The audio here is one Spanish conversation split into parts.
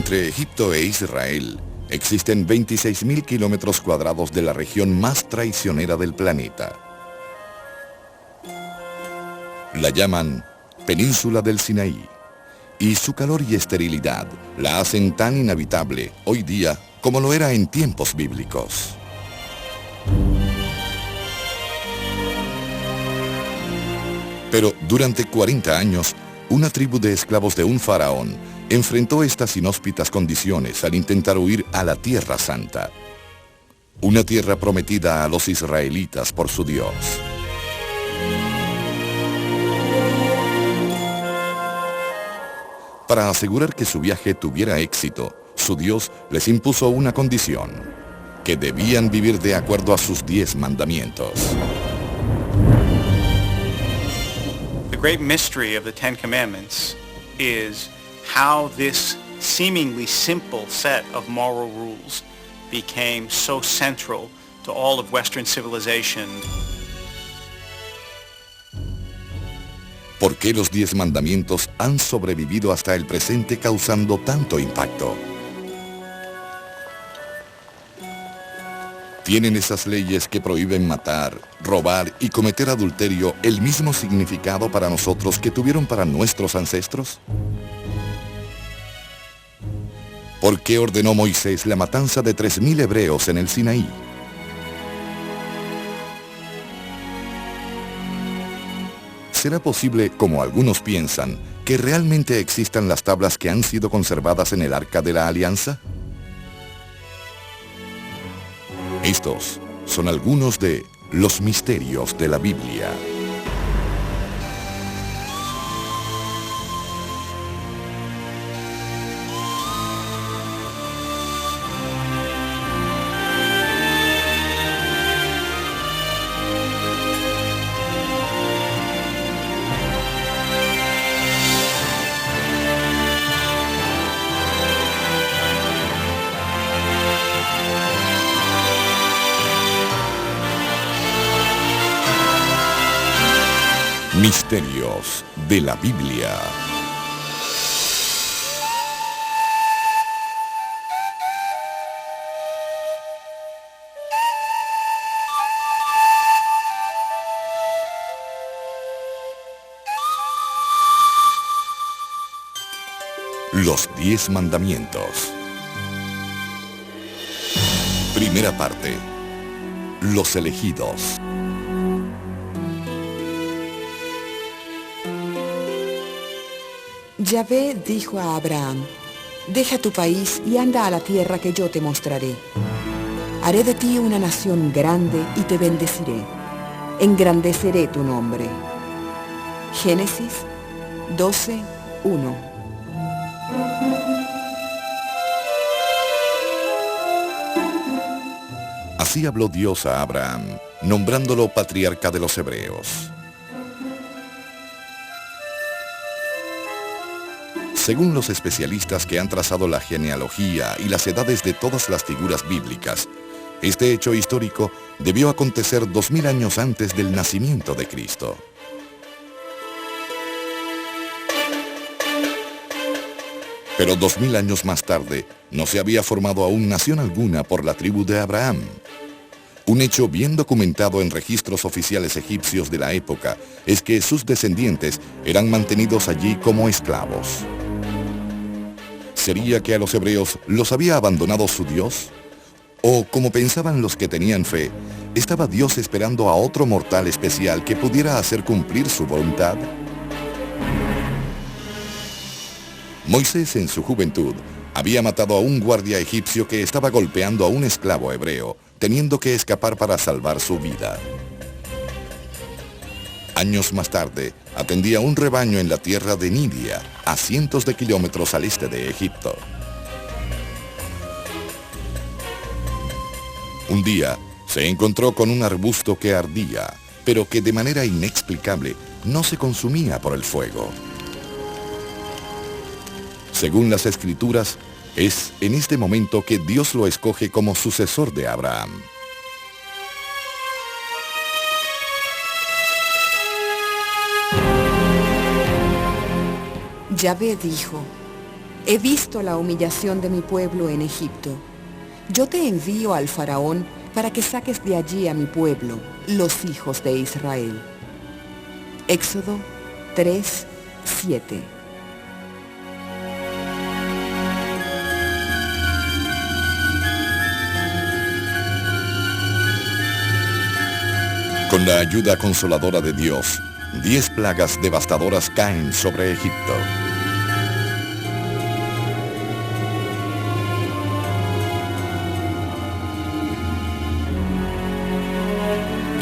Entre Egipto e Israel existen 26.000 kilómetros cuadrados de la región más traicionera del planeta. La llaman Península del Sinaí, y su calor y esterilidad la hacen tan inhabitable hoy día como lo era en tiempos bíblicos. Pero durante 40 años, una tribu de esclavos de un faraón enfrentó estas inhóspitas condiciones al intentar huir a la Tierra Santa, una tierra prometida a los israelitas por su Dios. Para asegurar que su viaje tuviera éxito, su Dios les impuso una condición, que debían vivir de acuerdo a sus 10 mandamientos. The great mystery of the Ten Commandments is how this seemingly simple set of moral rules became so central to all of Western civilization. ¿Por qué los 10 mandamientos han sobrevivido hasta el presente causando tanto impacto? ¿Tienen esas leyes que prohíben matar, robar y cometer adulterio el mismo significado para nosotros que tuvieron para nuestros ancestros? ¿Por qué ordenó Moisés la matanza de 3.000 hebreos en el Sinaí? ¿Será posible, como algunos piensan, que realmente existan las tablas que han sido conservadas en el Arca de la Alianza? Estos son algunos de los misterios de la Biblia. Misterios de la Biblia. Los 10 mandamientos. Primera parte. Los elegidos. Yahvé dijo a Abraham: deja tu país y anda a la tierra que yo te mostraré. Haré de ti una nación grande y te bendeciré. Engrandeceré tu nombre. Génesis 12:1. Así habló Dios a Abraham, nombrándolo patriarca de los hebreos. Según los especialistas que han trazado la genealogía y las edades de todas las figuras bíblicas, este hecho histórico debió acontecer 2000 años antes del nacimiento de Cristo. Pero 2000 años más tarde, no se había formado aún nación alguna por la tribu de Abraham. Un hecho bien documentado en registros oficiales egipcios de la época es que sus descendientes eran mantenidos allí como esclavos. ¿Sería que a los hebreos los había abandonado su Dios? ¿O, como pensaban los que tenían fe, estaba Dios esperando a otro mortal especial que pudiera hacer cumplir su voluntad? Moisés, en su juventud, había matado a un guardia egipcio que estaba golpeando a un esclavo hebreo, teniendo que escapar para salvar su vida. Años más tarde, atendía un rebaño en la tierra de Nidia, a cientos de kilómetros al este de Egipto. Un día, se encontró con un arbusto que ardía, pero que de manera inexplicable no se consumía por el fuego. Según las Escrituras, es en este momento que Dios lo escoge como sucesor de Abraham. Yahvé dijo: He visto la humillación de mi pueblo en Egipto. Yo te envío al faraón para que saques de allí a mi pueblo, los hijos de Israel. Éxodo 3:7. Con la ayuda consoladora de Dios, 10 plagas devastadoras caen sobre Egipto.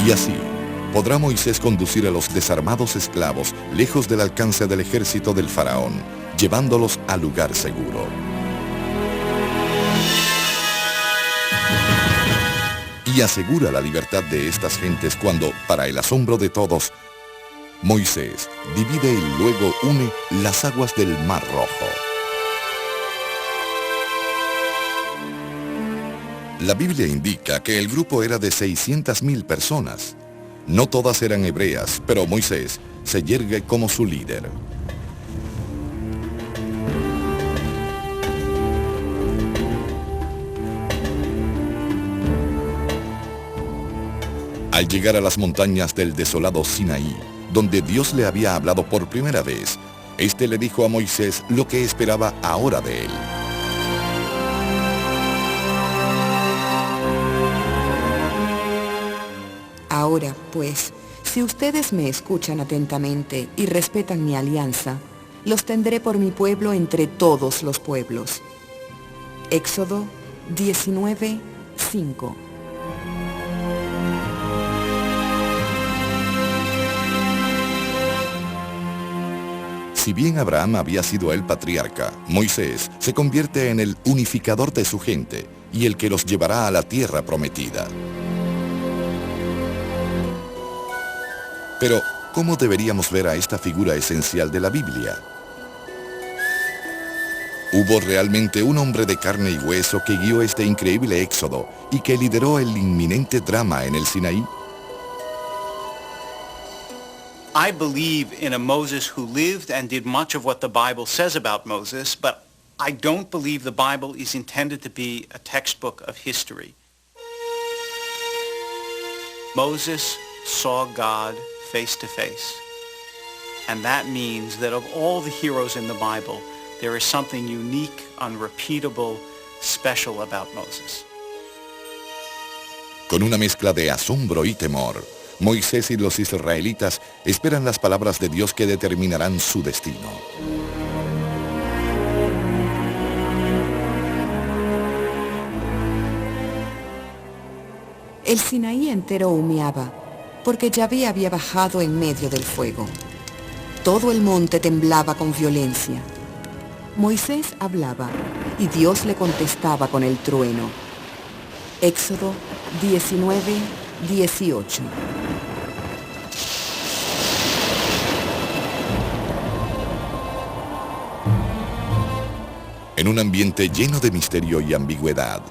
Y así, podrá Moisés conducir a los desarmados esclavos lejos del alcance del ejército del faraón, llevándolos al lugar seguro. Y asegura la libertad de estas gentes cuando, para el asombro de todos, Moisés divide y luego une las aguas del Mar Rojo. La Biblia indica que el grupo era de 600,000 personas. No todas eran hebreas, pero Moisés se yergue como su líder. Al llegar a las montañas del desolado Sinaí, donde Dios le había hablado por primera vez, este le dijo a Moisés lo que esperaba ahora de él. Ahora, pues, si ustedes me escuchan atentamente y respetan mi alianza, los tendré por mi pueblo entre todos los pueblos. Éxodo 19:5. Si bien Abraham había sido el patriarca, Moisés se convierte en el unificador de su gente y el que los llevará a la tierra prometida. Pero, ¿cómo deberíamos ver a esta figura esencial de la Biblia? ¿Hubo realmente un hombre de carne y hueso que guió este increíble éxodo y que lideró el inminente drama en el Sinaí? I believe in a Moses who lived and did much of what the Bible says about Moses, but I don't believe the Bible is intended to be a textbook of history. Moses saw God face to face, and that means that of all the heroes in the Bible, there is something unique, unrepeatable, special about Moses. Con una mezcla de asombro y temor, Moisés y los israelitas esperan las palabras de Dios que determinarán su destino. El Sinaí entero humeaba, porque Yahvé había bajado en medio del fuego. Todo el monte temblaba con violencia. Moisés hablaba, y Dios le contestaba con el trueno. Éxodo 19:18. En un ambiente lleno de misterio y ambigüedad,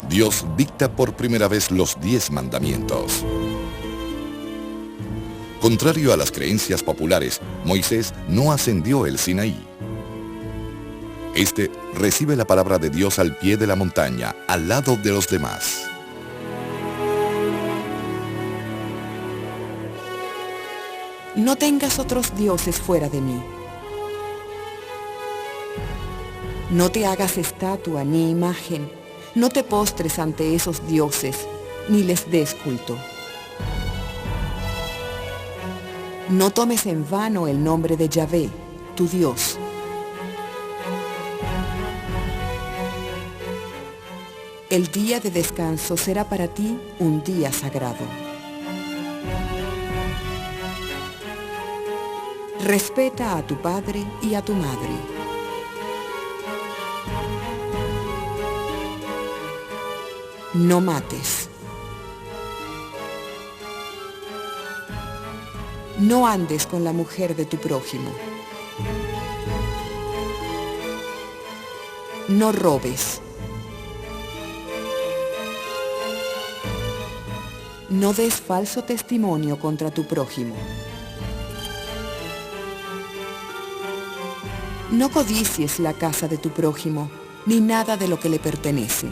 Dios dicta por primera vez los 10 mandamientos. Contrario a las creencias populares, Moisés no ascendió el Sinaí. Este recibe la palabra de Dios al pie de la montaña, al lado de los demás. No tengas otros dioses fuera de mí. No te hagas estatua ni imagen, no te postres ante esos dioses, ni les des culto. No tomes en vano el nombre de Yahvé, tu Dios. El día de descanso será para ti un día sagrado. Respeta a tu padre y a tu madre. No mates. No andes con la mujer de tu prójimo. No robes. No des falso testimonio contra tu prójimo. No codicies la casa de tu prójimo, ni nada de lo que le pertenece.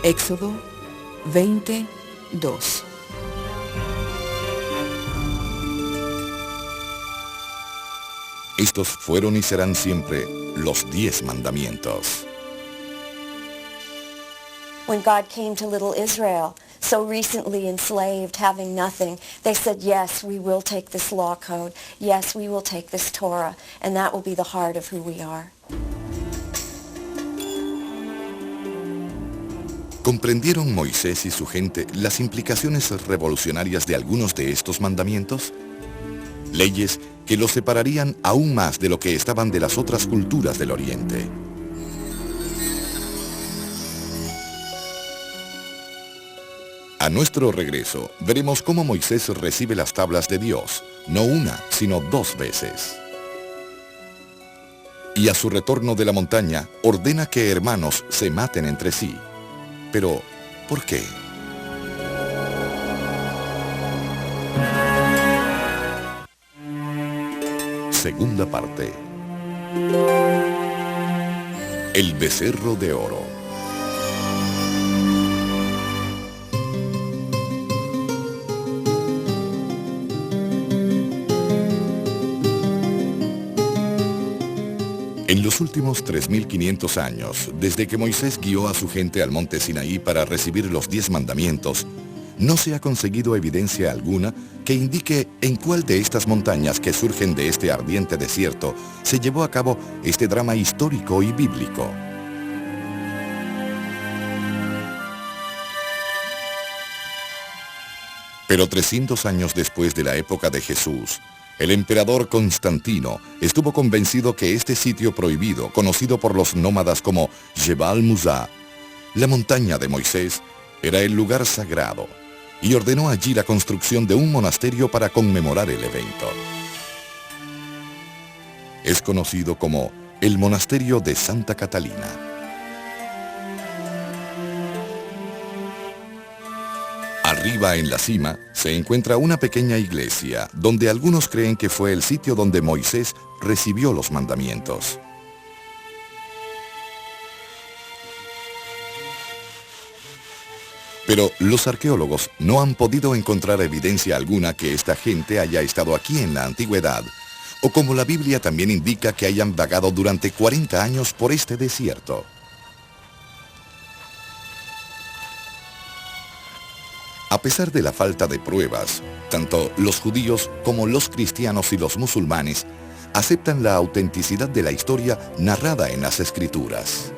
Éxodo 20:2. Estos fueron y serán siempre los 10 mandamientos. When God came to little Israel, so recently enslaved, having nothing, they said, yes, we will take this law code. Yes, we will take this Torah. And that will be the heart of who we are. ¿Comprendieron Moisés y su gente las implicaciones revolucionarias de algunos de estos mandamientos? Leyes que los separarían aún más de lo que estaban de las otras culturas del Oriente. A nuestro regreso, veremos cómo Moisés recibe las tablas de Dios, no una, sino 2 veces. Y a su retorno de la montaña, ordena que hermanos se maten entre sí. Pero, ¿por qué? Segunda parte. El becerro de oro. En los últimos 3.500 años, desde que Moisés guió a su gente al monte Sinaí para recibir los 10 mandamientos, no se ha conseguido evidencia alguna que indique en cuál de estas montañas que surgen de este ardiente desierto se llevó a cabo este drama histórico y bíblico. Pero 300 años después de la época de Jesús, el emperador Constantino estuvo convencido que este sitio prohibido, conocido por los nómadas como Jebal Musa, la montaña de Moisés, era el lugar sagrado, y ordenó allí la construcción de un monasterio para conmemorar el evento. Es conocido como el Monasterio de Santa Catalina. Arriba en la cima se encuentra una pequeña iglesia, donde algunos creen que fue el sitio donde Moisés recibió los mandamientos. Pero los arqueólogos no han podido encontrar evidencia alguna que esta gente haya estado aquí en la antigüedad, o como la Biblia también indica que hayan vagado durante 40 años por este desierto. A pesar de la falta de pruebas, tanto los judíos como los cristianos y los musulmanes aceptan la autenticidad de la historia narrada en las Escrituras.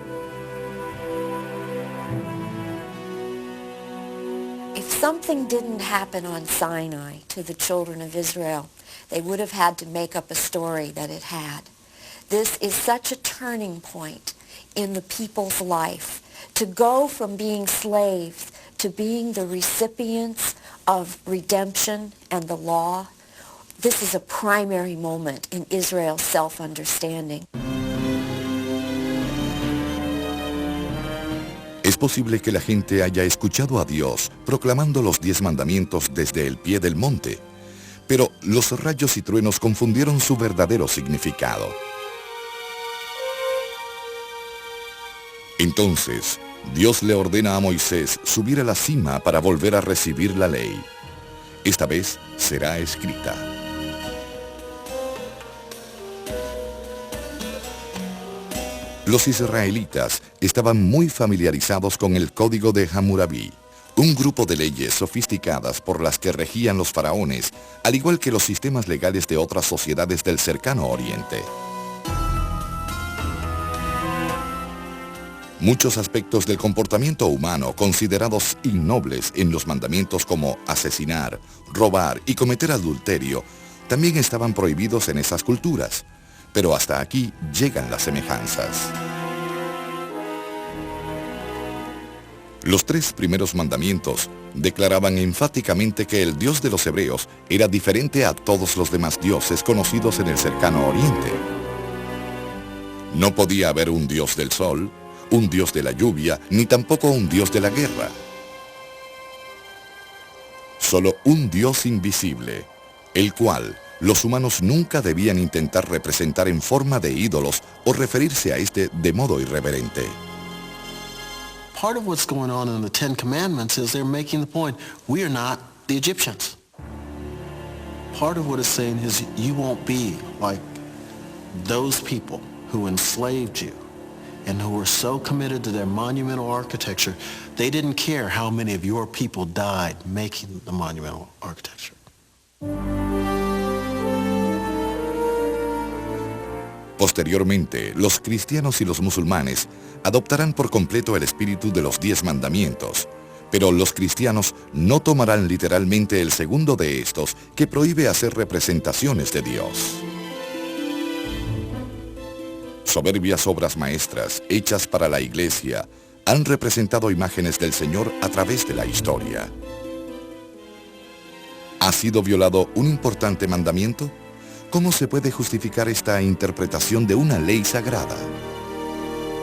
If something didn't happen on Sinai to the children of Israel, they would have had to make up a story that it had. This is such a turning point in the people's life, to go from being slaves to being the recipients of redemption and the law. This is a primary moment in Israel's self-understanding. Es posible que la gente haya escuchado a Dios proclamando los 10 mandamientos desde el pie del monte, pero los rayos y truenos confundieron su verdadero significado. Entonces, Dios le ordena a Moisés subir a la cima para volver a recibir la ley. Esta vez será escrita. Los israelitas estaban muy familiarizados con el Código de Hammurabi, un grupo de leyes sofisticadas por las que regían los faraones, al igual que los sistemas legales de otras sociedades del cercano Oriente. Muchos aspectos del comportamiento humano considerados innobles en los mandamientos como asesinar, robar y cometer adulterio también estaban prohibidos en esas culturas, pero hasta aquí llegan las semejanzas. Los 3 primeros mandamientos declaraban enfáticamente que el Dios de los hebreos era diferente a todos los demás dioses conocidos en el cercano Oriente. No podía haber un Dios del sol, un Dios de la lluvia, ni tampoco un Dios de la guerra. Solo un Dios invisible, el cual, los humanos nunca debían intentar representar en forma de ídolos o referirse a este de modo irreverente. Part of what's going on in the Ten Commandments is they're making the point, we are not the Egyptians. Part of what it's saying is you won't be like those people who enslaved you and who were so committed to their monumental architecture, they didn't care how many of your people died making the monumental architecture. Posteriormente, los cristianos y los musulmanes adoptarán por completo el espíritu de los 10 mandamientos, pero los cristianos no tomarán literalmente el segundo de estos, que prohíbe hacer representaciones de Dios. Soberbias obras maestras, hechas para la iglesia, han representado imágenes del Señor a través de la historia. ¿Ha sido violado un importante mandamiento? ¿Cómo se puede justificar esta interpretación de una ley sagrada?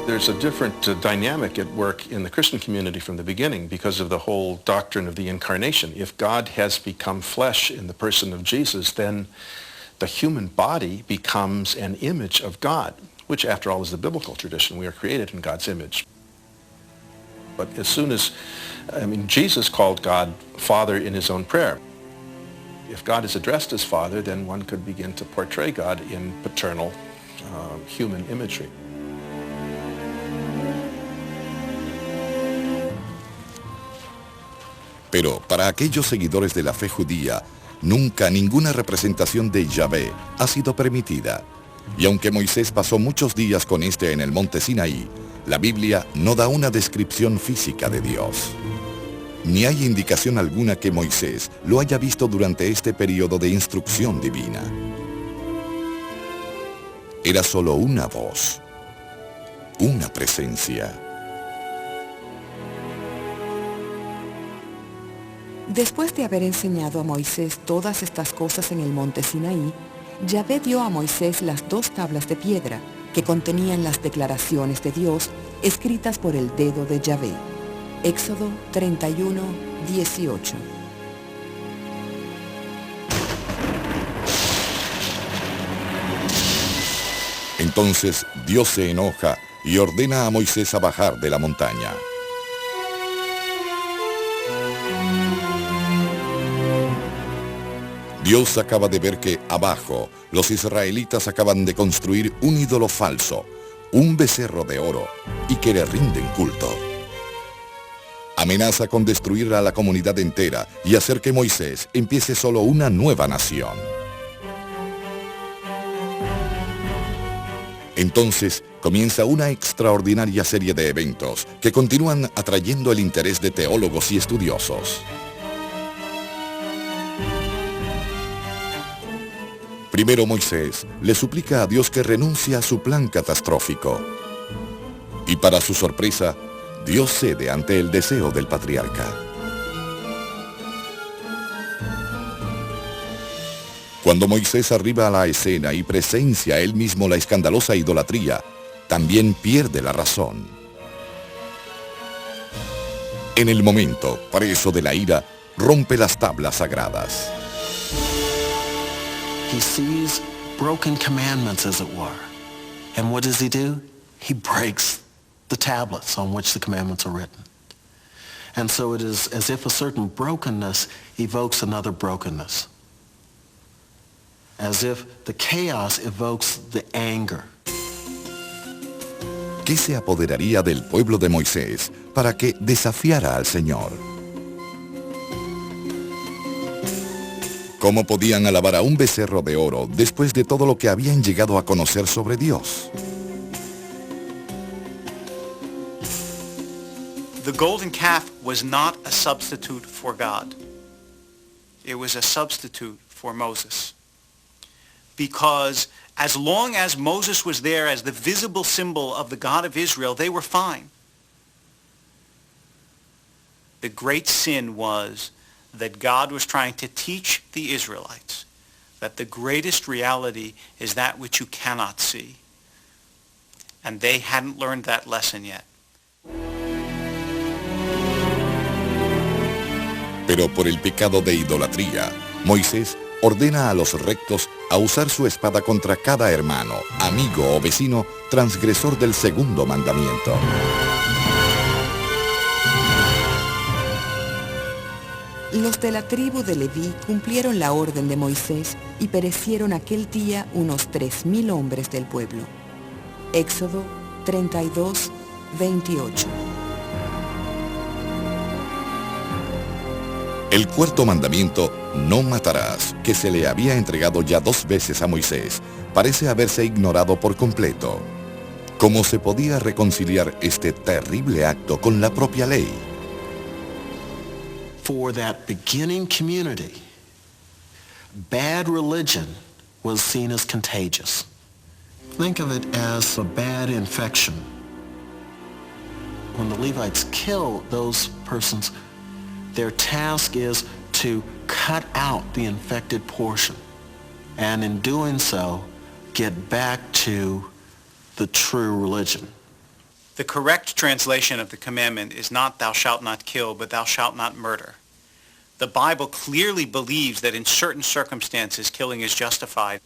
There's a different dynamic at work in the Christian community from the beginning because of the whole doctrine of the incarnation. If God has become flesh in the person of Jesus, then the human body becomes an image of God, which after all is the biblical tradition. We are created in God's image. But as soon as, Jesus called God Father in his own prayer. If God is addressed as Father, then one could begin to portray God in paternal human imagery. Pero para aquellos seguidores de la fe judía, nunca ninguna representación de Yahvé ha sido permitida. Y aunque Moisés pasó muchos días con este en el monte Sinaí, la Biblia no da una descripción física de Dios. Ni hay indicación alguna que Moisés lo haya visto durante este periodo de instrucción divina. Era solo una voz, una presencia. Después de haber enseñado a Moisés todas estas cosas en el monte Sinaí, Yahvé dio a Moisés las 2 tablas de piedra que contenían las declaraciones de Dios escritas por el dedo de Yahvé. Éxodo 31, 18. Entonces Dios se enoja y ordena a Moisés a bajar de la montaña. Dios acaba de ver que abajo los israelitas acaban de construir un ídolo falso, un becerro de oro, y que le rinden culto. Amenaza con destruir a la comunidad entera y hacer que Moisés empiece solo una nueva nación. Entonces comienza una extraordinaria serie de eventos que continúan atrayendo el interés de teólogos y estudiosos. Primero Moisés le suplica a Dios que renuncie a su plan catastrófico. Y para su sorpresa, Dios cede ante el deseo del patriarca. Cuando Moisés arriba a la escena y presencia él mismo la escandalosa idolatría, también pierde la razón. En el momento, preso de la ira, rompe las tablas sagradas. He sees broken commandments, as it were. And what does he do? He breaks the tablets on which the commandments are written. And so it is as if a certain brokenness evokes another brokenness. As if the chaos evokes the anger. ¿Qué se apoderaría del pueblo de Moisés para que desafiara al Señor? ¿Cómo podían alabar a un becerro de oro después de todo lo que habían llegado a conocer sobre Dios? The golden calf was not a substitute for God. It was a substitute for Moses. Because as long as Moses was there as the visible symbol of the God of Israel, they were fine. The great sin was that God was trying to teach the Israelites that the greatest reality is that which you cannot see. And they hadn't learned that lesson yet. Pero por el pecado de idolatría, Moisés ordena a los rectos a usar su espada contra cada hermano, amigo o vecino transgresor del segundo mandamiento. Los de la tribu de Leví cumplieron la orden de Moisés y perecieron aquel día unos 3,000 hombres del pueblo. Éxodo 32, 28. El cuarto mandamiento, no matarás, que se le había entregado ya 2 veces a Moisés, parece haberse ignorado por completo. ¿Cómo se podía reconciliar este terrible acto con la propia ley? For that beginning community, bad religion was seen as contagious. Think of it as a bad infection. When the Levites kill those persons, their task is to cut out the infected portion, and in doing so, get back to the true religion. The correct translation of the commandment is not "thou shalt not kill," but "thou shalt not murder." The Bible clearly believes that in certain circumstances killing is justified.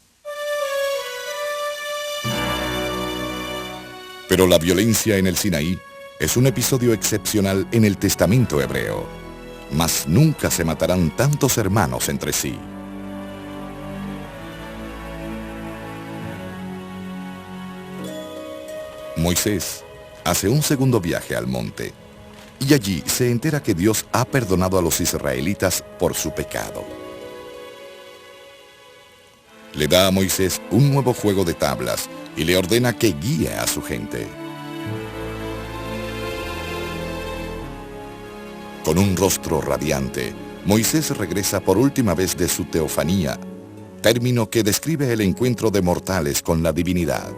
Pero la violencia en el Sinaí es un episodio excepcional en el Testamento hebreo. Mas nunca se matarán tantos hermanos entre sí. Moisés hace un segundo viaje al monte y allí se entera que Dios ha perdonado a los israelitas por su pecado. Le da a Moisés un nuevo juego de tablas y le ordena que guíe a su gente. Con un rostro radiante, Moisés regresa por última vez de su teofanía, término que describe el encuentro de mortales con la divinidad.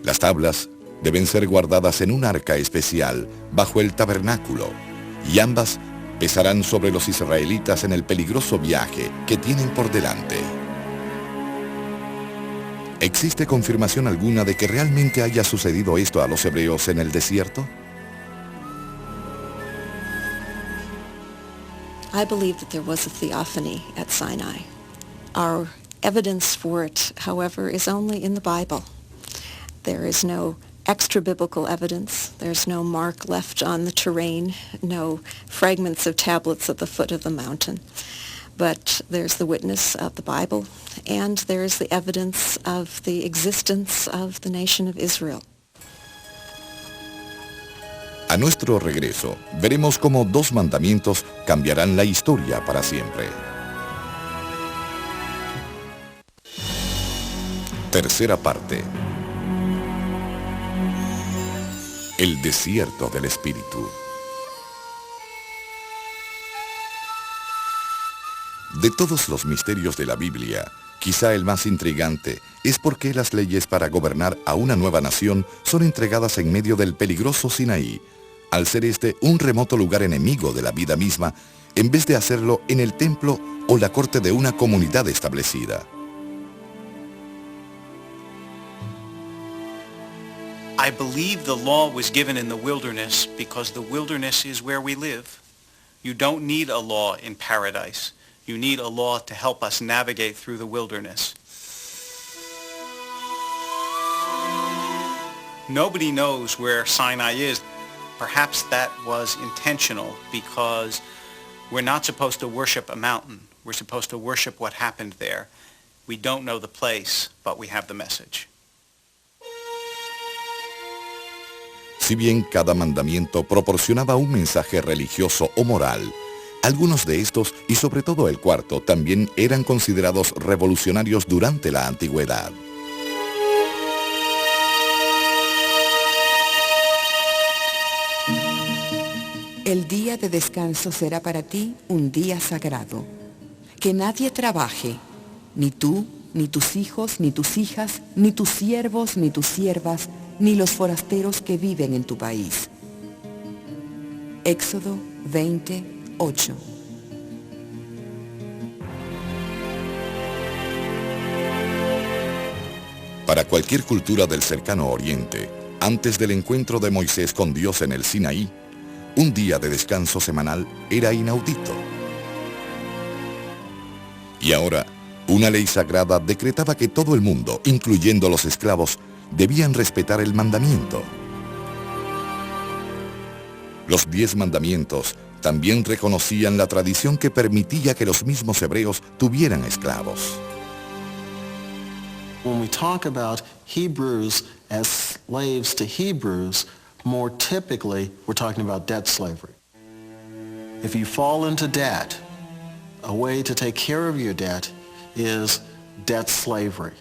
Las tablas deben ser guardadas en un arca especial bajo el tabernáculo, y ambas pesarán sobre los israelitas en el peligroso viaje que tienen por delante. ¿Existe confirmación alguna de que realmente haya sucedido esto a los hebreos en el desierto? I believe that there was a theophany at Sinai. Our evidence for it, however, is only in the Bible. There is no extra-biblical evidence. There's no mark left on the terrain, no fragments of tablets at the foot of the mountain. But there's the witness of the Bible, and there's the evidence of the existence of the nation of Israel. A nuestro regreso, veremos cómo 2 mandamientos cambiarán la historia para siempre. Tercera parte. El desierto del Espíritu. De todos los misterios de la Biblia, quizá el más intrigante es por qué las leyes para gobernar a una nueva nación son entregadas en medio del peligroso Sinaí, al ser este un remoto lugar enemigo de la vida misma, en vez de hacerlo en el templo o la corte de una comunidad establecida. I believe the law was given in the wilderness because the wilderness is where we live. You don't need a law in paradise. You need a law to help us navigate through the wilderness. Nobody knows where Sinai is. Perhaps that was intentional because we're not supposed to worship a mountain. We're supposed to worship what happened there. We don't know the place, but we have the message. Si bien cada mandamiento proporcionaba un mensaje religioso o moral, algunos de estos, y sobre todo el cuarto, también eran considerados revolucionarios durante la antigüedad. El día de descanso será para ti un día sagrado. Que nadie trabaje, ni tú, ni tus hijos, ni tus hijas, ni tus siervos, ni tus siervas, ni los forasteros que viven en tu país. Éxodo 20:8. Para cualquier cultura del cercano oriente, antes del encuentro de Moisés con Dios en el Sinaí, un día de descanso semanal era inaudito. Y ahora, una ley sagrada decretaba que todo el mundo, incluyendo los esclavos, debían respetar el mandamiento. Los 10 mandamientos también reconocían la tradición que permitía que los mismos hebreos tuvieran esclavos. When we talk about Hebrews as slaves to Hebrews, more typically we're talking about debt slavery. If you fall into debt, a way to take care of your debt is debt slavery.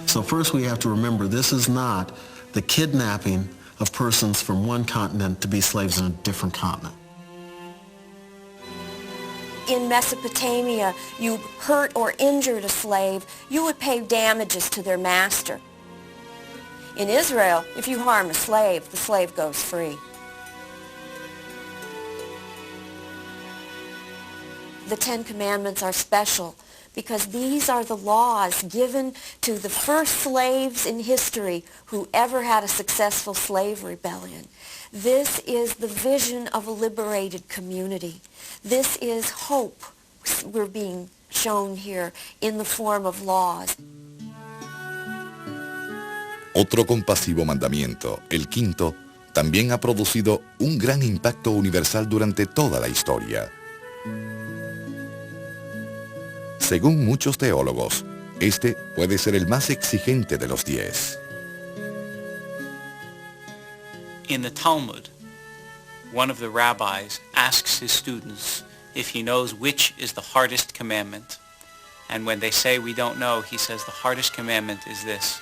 So first we have to remember this is not the kidnapping of persons from one continent to be slaves in a different continent. In Mesopotamia, you hurt or injured a slave, you would pay damages to their master. In Israel, if you harm a slave, the slave goes free. The Ten Commandments are special because these are the laws given to the first slaves in history who ever had a successful slave rebellion. This is the vision of a liberated community. This is hope we're being shown here in the form of laws. Otro compasivo mandamiento, el quinto, también ha producido un gran impacto universal durante toda la historia. Según muchos teólogos, este puede ser el más exigente de los 10. In the Talmud, one of the rabbis asks his students if he knows which is the hardest commandment. And when they say we don't know, he says the hardest commandment is this: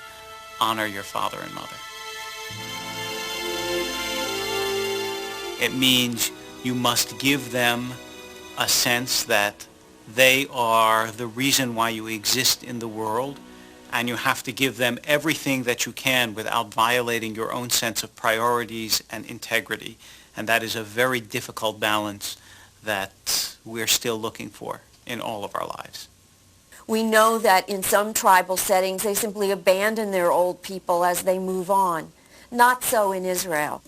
honor your father and mother. It means you must give them a sense that they are the reason why you exist in the world, and you have to give them everything that you can without violating your own sense of priorities and integrity. And that is a very difficult balance that we're still looking for in all of our lives. We know that in some tribal settings they simply abandon their old people as they move on. Not so in Israel.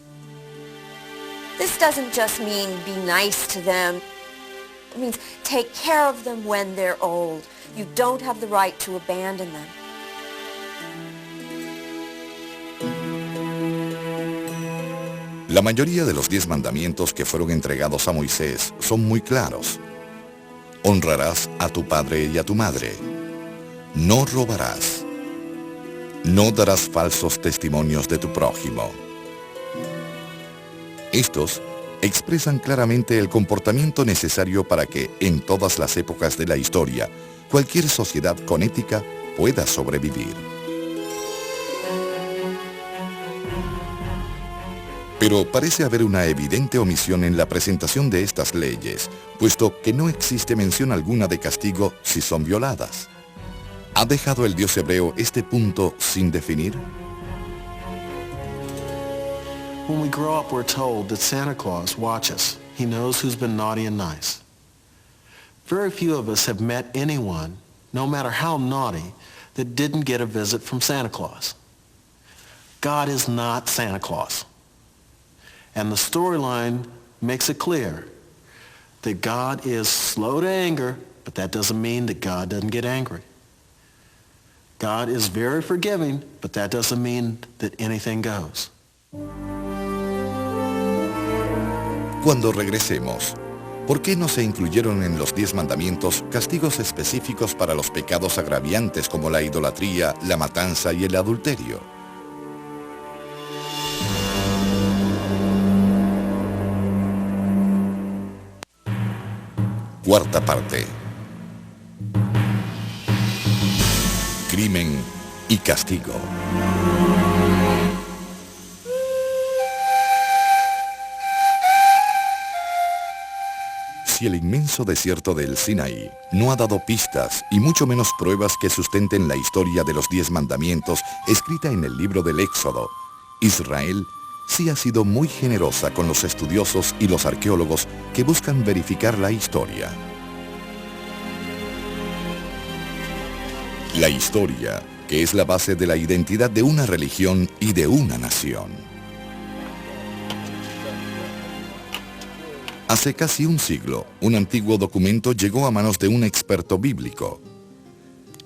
This doesn't just mean be nice to them. It means take care of them when they're old. You don't have the right to abandon them. La mayoría de los 10 mandamientos que fueron entregados a Moisés son muy claros. Honrarás a tu padre y a tu madre. No robarás. No darás falsos testimonios de tu prójimo. Estos expresan claramente el comportamiento necesario para que, en todas las épocas de la historia, cualquier sociedad con ética pueda sobrevivir. Pero parece haber una evidente omisión en la presentación de estas leyes, puesto que no existe mención alguna de castigo si son violadas. ¿Ha dejado el Dios hebreo este punto sin definir? When we grow up, we're told that Santa Claus watches. He knows who's been naughty and nice. Very few of us have met anyone, no matter how naughty, that didn't get a visit from Santa Claus. God is not Santa Claus. And the storyline makes it clear that God is slow to anger, but that doesn't mean that God doesn't get angry. God is very forgiving, but that doesn't mean that anything goes. Cuando regresemos, ¿por qué no se incluyeron en los 10 mandamientos castigos específicos para los pecados agraviantes como la idolatría, la matanza y el adulterio? Cuarta parte. Crimen y castigo. Si el inmenso desierto del Sinaí no ha dado pistas y mucho menos pruebas que sustenten la historia de los 10 mandamientos escrita en el libro del Éxodo, Israel sí ha sido muy generosa con los estudiosos y los arqueólogos que buscan verificar la historia. La historia, que es la base de la identidad de una religión y de una nación. Hace casi un siglo, un antiguo documento llegó a manos de un experto bíblico.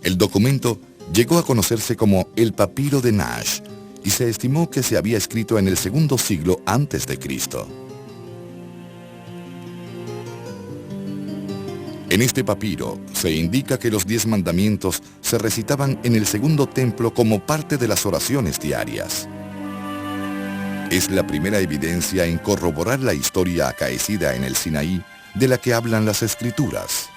El documento llegó a conocerse como el Papiro de Nash y se estimó que se había escrito en el segundo siglo antes de Cristo. En este papiro se indica que los 10 mandamientos se recitaban en el segundo templo como parte de las oraciones diarias. Es la primera evidencia en corroborar la historia acaecida en el Sinaí de la que hablan las Escrituras.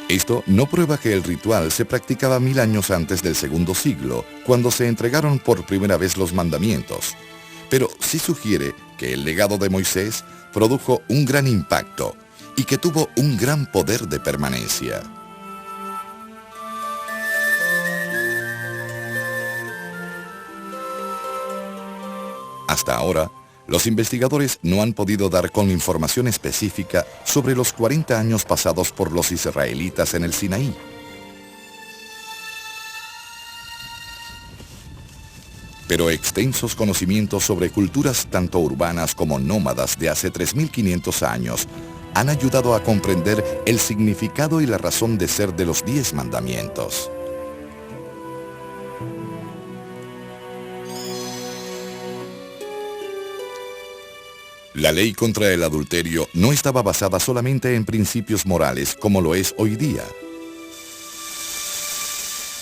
Esto no prueba que el ritual se practicaba 1000 años antes del segundo siglo, cuando se entregaron por primera vez los mandamientos, pero sí sugiere que el legado de Moisés produjo un gran impacto y que tuvo un gran poder de permanencia. Hasta ahora, los investigadores no han podido dar con información específica sobre los 40 años pasados por los israelitas en el Sinaí. Pero extensos conocimientos sobre culturas tanto urbanas como nómadas de hace 3500 años han ayudado a comprender el significado y la razón de ser de los 10 mandamientos. La ley contra el adulterio no estaba basada solamente en principios morales como lo es hoy día.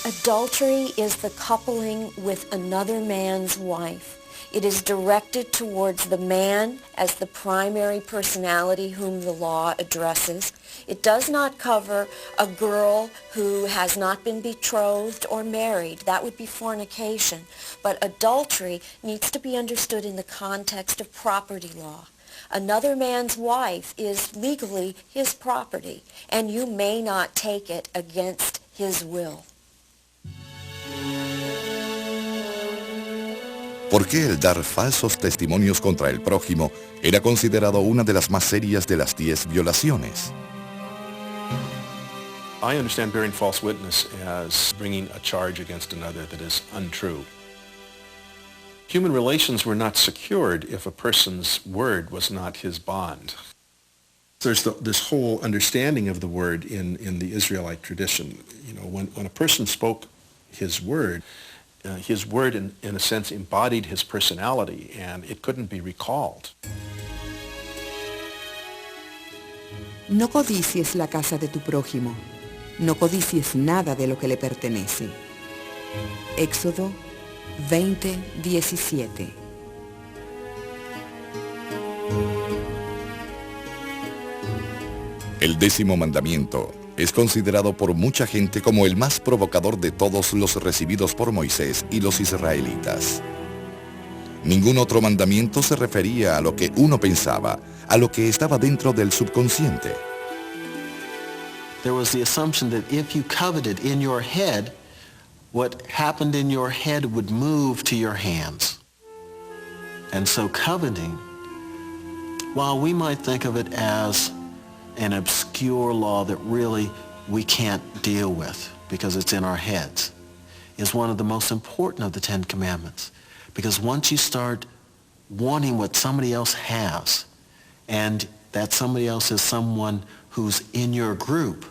Adultery is the coupling with another man's wife. It is directed towards the man as the primary personality whom the law addresses. It does not cover a girl who has not been betrothed or married. That would be fornication. But adultery needs to be understood in the context of property law. Another man's wife is legally his property, and you may not take it against his will. ¿Por qué el dar falsos testimonios contra el prójimo era considerado una de las más serias de las 10 violaciones? I understand bearing false witness as bringing a charge against another that is untrue. Human relations were not secured if a person's word was not his bond. There's this whole understanding of the word in the Israelite tradition. You know, when a person spoke his word in a sense embodied his personality, and it couldn't be recalled. No codicies la casa de tu prójimo. No codicies nada de lo que le pertenece. Éxodo 20:17. El 10º mandamiento es considerado por mucha gente como el más provocador de todos los recibidos por Moisés y los israelitas. Ningún otro mandamiento se refería a lo que uno pensaba, a lo que estaba dentro del subconsciente. There was the assumption that if you coveted in your head, what happened in your head would move to your hands. And so coveting, while we might think of it as an obscure law that really we can't deal with because it's in our heads, is one of the most important of the 10 Commandments. Because once you start wanting what somebody else has, and that somebody else is someone who's in your group,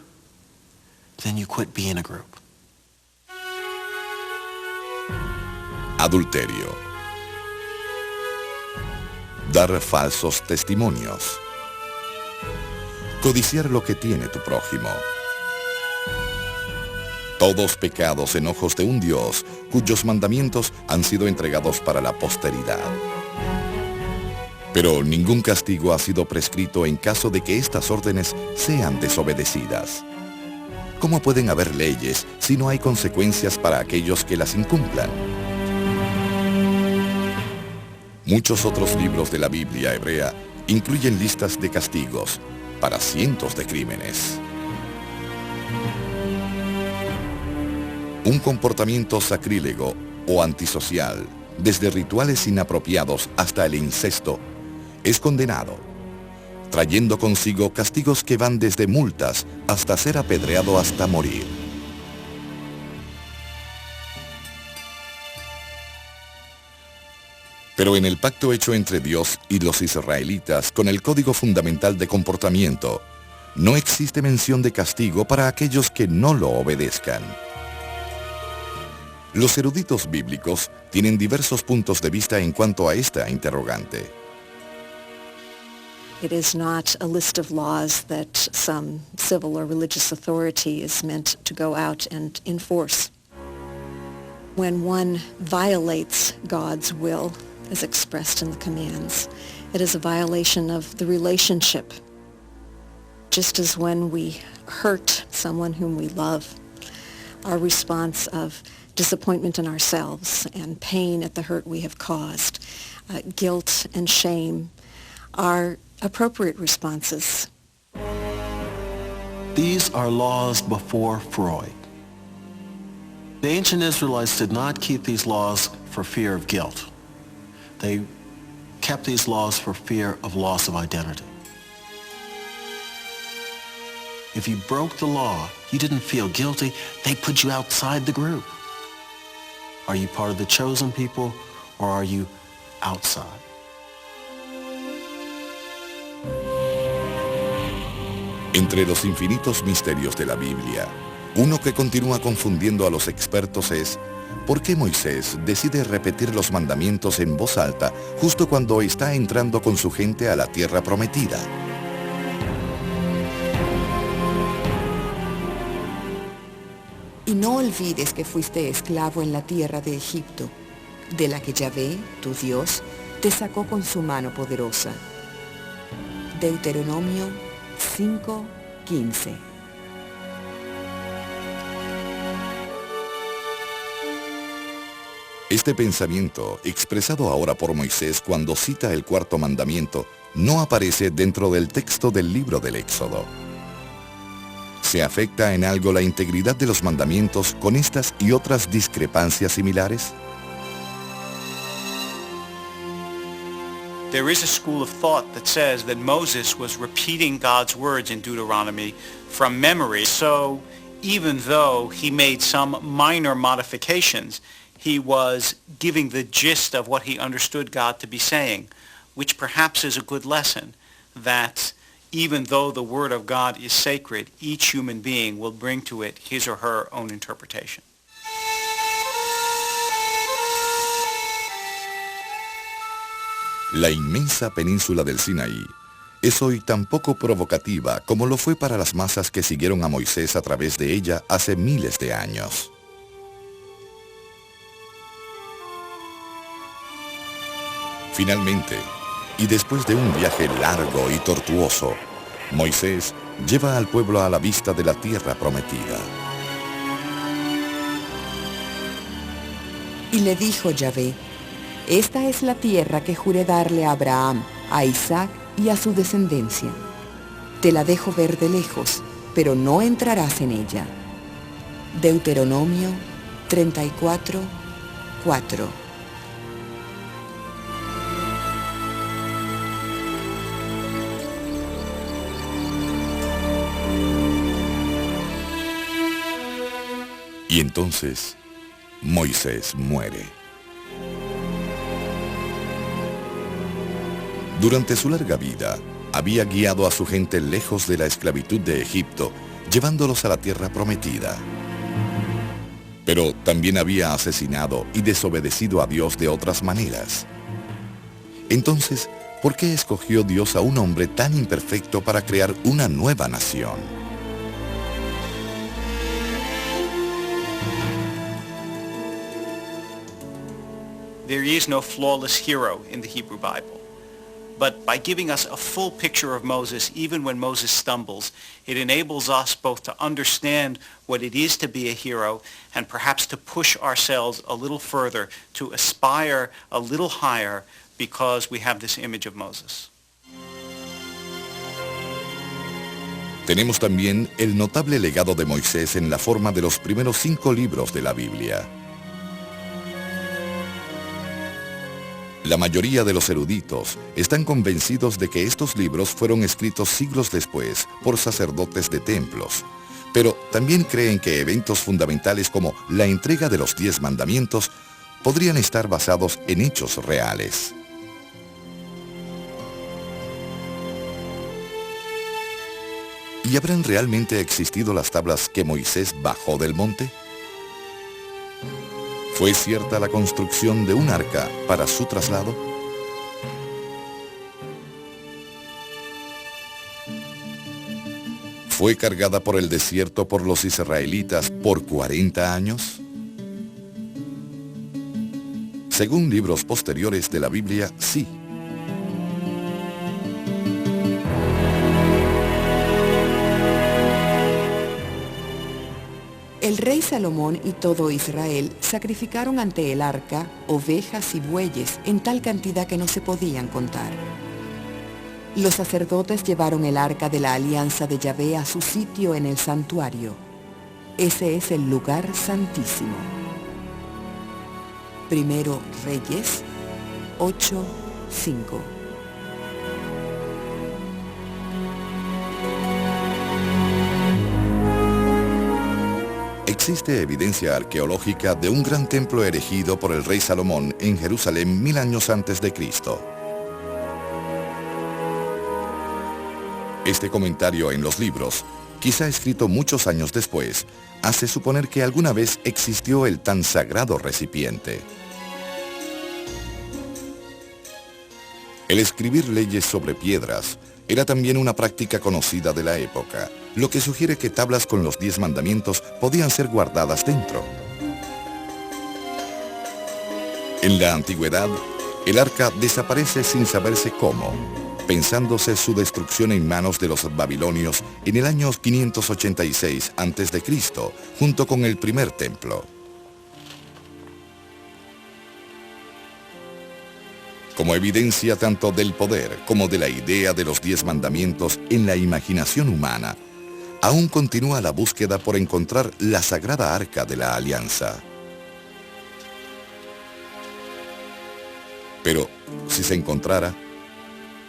then you quit being a group. Adulterio. Dar falsos testimonios. Codiciar lo que tiene tu prójimo. Todos pecados en ojos de un Dios cuyos mandamientos han sido entregados para la posteridad. Pero ningún castigo ha sido prescrito en caso de que estas órdenes sean desobedecidas. ¿Cómo pueden haber leyes si no hay consecuencias para aquellos que las incumplan? Muchos otros libros de la Biblia hebrea incluyen listas de castigos para cientos de crímenes. Un comportamiento sacrílego o antisocial, desde rituales inapropiados hasta el incesto, es condenado, trayendo consigo castigos que van desde multas hasta ser apedreado hasta morir. Pero en el pacto hecho entre Dios y los israelitas con el código fundamental de comportamiento, no existe mención de castigo para aquellos que no lo obedezcan. Los eruditos bíblicos tienen diversos puntos de vista en cuanto a esta interrogante. It is not a list of laws that some civil or religious authority is meant to go out and enforce. When one violates God's will, as expressed in the commands, it is a violation of the relationship. Just as when we hurt someone whom we love, our response of disappointment in ourselves and pain at the hurt we have caused, guilt and shame are appropriate responses. These are laws before Freud. The ancient Israelites did not keep these laws for fear of guilt. They kept these laws for fear of loss of identity. If you broke the law, you didn't feel guilty, they put you outside the group. Are you part of the chosen people or are you outside? Entre los infinitos misterios de la Biblia, uno que continúa confundiendo a los expertos es ¿por qué Moisés decide repetir los mandamientos en voz alta justo cuando está entrando con su gente a la tierra prometida? Y no olvides que fuiste esclavo en la tierra de Egipto, de la que Yahvé, tu Dios, te sacó con su mano poderosa. Deuteronomio 5:15. Este pensamiento, expresado ahora por Moisés cuando cita el cuarto mandamiento, no aparece dentro del texto del libro del Éxodo. ¿Se afecta en algo la integridad de los mandamientos con estas y otras discrepancias similares? There is a school of thought that says that Moses was repeating God's words in Deuteronomy from memory. So even though he made some minor modifications, he was giving the gist of what he understood God to be saying, which perhaps is a good lesson, that even though the Word of God is sacred, each human being will bring to it his or her own interpretation. La inmensa península del Sinaí es hoy tan poco provocativa como lo fue para las masas que siguieron a Moisés a través de ella hace miles de años. Finalmente, y después de un viaje largo y tortuoso, Moisés lleva al pueblo a la vista de la tierra prometida. Y le dijo Yahvé, esta es la tierra que juré darle a Abraham, a Isaac y a su descendencia. Te la dejo ver de lejos, pero no entrarás en ella. Deuteronomio 34:4. Y entonces, Moisés muere. Durante su larga vida, había guiado a su gente lejos de la esclavitud de Egipto, llevándolos a la tierra prometida. Pero también había asesinado y desobedecido a Dios de otras maneras. Entonces, ¿por qué escogió Dios a un hombre tan imperfecto para crear una nueva nación? There is no flawless hero in the Hebrew Bible. But by giving us a full picture of Moses, even when Moses stumbles, it enables us both to understand what it is to be a hero and perhaps to push ourselves a little further, to aspire a little higher because we have this image of Moses. Tenemos también el notable legado de Moisés en la forma de los primeros 5 libros de la Biblia. La mayoría de los eruditos están convencidos de que estos libros fueron escritos siglos después por sacerdotes de templos, pero también creen que eventos fundamentales como la entrega de los 10 mandamientos podrían estar basados en hechos reales. ¿Y habrán realmente existido las tablas que Moisés bajó del monte? ¿Fue cierta la construcción de un arca para su traslado? ¿Fue cargada por el desierto por los israelitas por 40 años? Según libros posteriores de la Biblia, sí. El rey Salomón y todo Israel sacrificaron ante el arca ovejas y bueyes en tal cantidad que no se podían contar. Los sacerdotes llevaron el arca de la alianza de Yahvé a su sitio en el santuario. Ese es el lugar santísimo. Primero Reyes 8:5. Existe evidencia arqueológica de un gran templo erigido por el rey Salomón en Jerusalén 1000 años antes de Cristo. Este comentario en los libros, quizá escrito muchos años después, hace suponer que alguna vez existió el tan sagrado recipiente. El escribir leyes sobre piedras era también una práctica conocida de la época, lo que sugiere que tablas con los 10 mandamientos podían ser guardadas dentro. En la antigüedad, el arca desaparece sin saberse cómo, pensándose su destrucción en manos de los babilonios en el año 586 a.C., junto con el primer templo. Como evidencia tanto del poder como de la idea de los 10 mandamientos en la imaginación humana, aún continúa la búsqueda por encontrar la sagrada arca de la alianza. Pero, si se encontrara,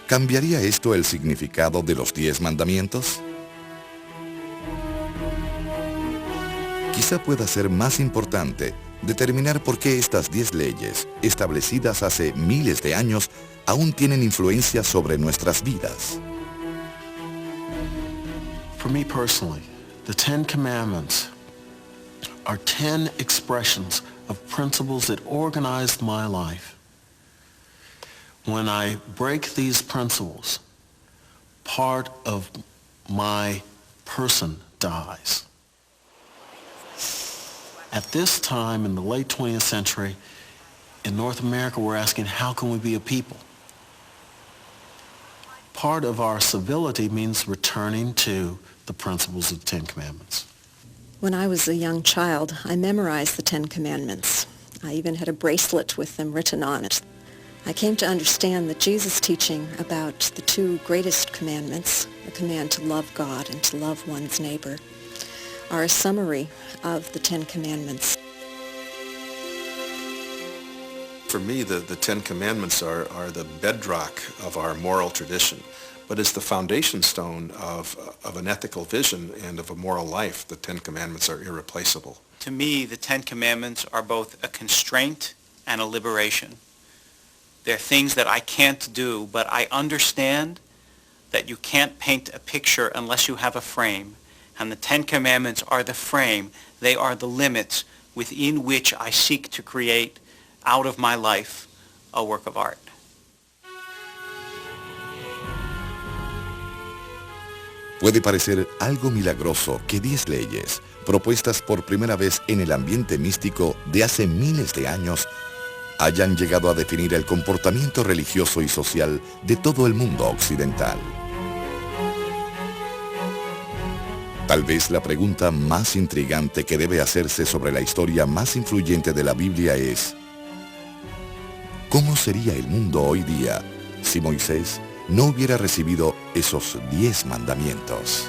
¿cambiaría esto el significado de los 10 mandamientos? Quizá pueda ser más importante determinar por qué estas 10 leyes, establecidas hace miles de años, aún tienen influencia sobre nuestras vidas. For me personally, the 10 Commandments are 10 expressions of principles that organized my life. When I break these principles, part of my person dies. At this time in the late 20th century, in North America, we're asking, how can we be a people? Part of our civility means returning to the principles of the 10 Commandments. When I was a young child, I memorized the 10 Commandments. I even had a bracelet with them written on it. I came to understand that Jesus' teaching about the 2 greatest commandments, the command to love God and to love one's neighbor, are a summary of the 10 Commandments. For me, the 10 Commandments are the bedrock of our moral tradition, but it's the foundation stone of an ethical vision and of a moral life. The 10 Commandments are irreplaceable. To me, the 10 Commandments are both a constraint and a liberation. They're things that I can't do, but I understand that you can't paint a picture unless you have a frame. And the 10 Commandments are the frame. They are the limits within which I seek to create out of my life a work of art. Puede parecer algo milagroso que 10 leyes, propuestas por primera vez en el ambiente místico de hace miles de años, hayan llegado a definir el comportamiento religioso y social de todo el mundo occidental. Tal vez la pregunta más intrigante que debe hacerse sobre la historia más influyente de la Biblia es: ¿cómo sería el mundo hoy día si Moisés no hubiera recibido esos 10 mandamientos?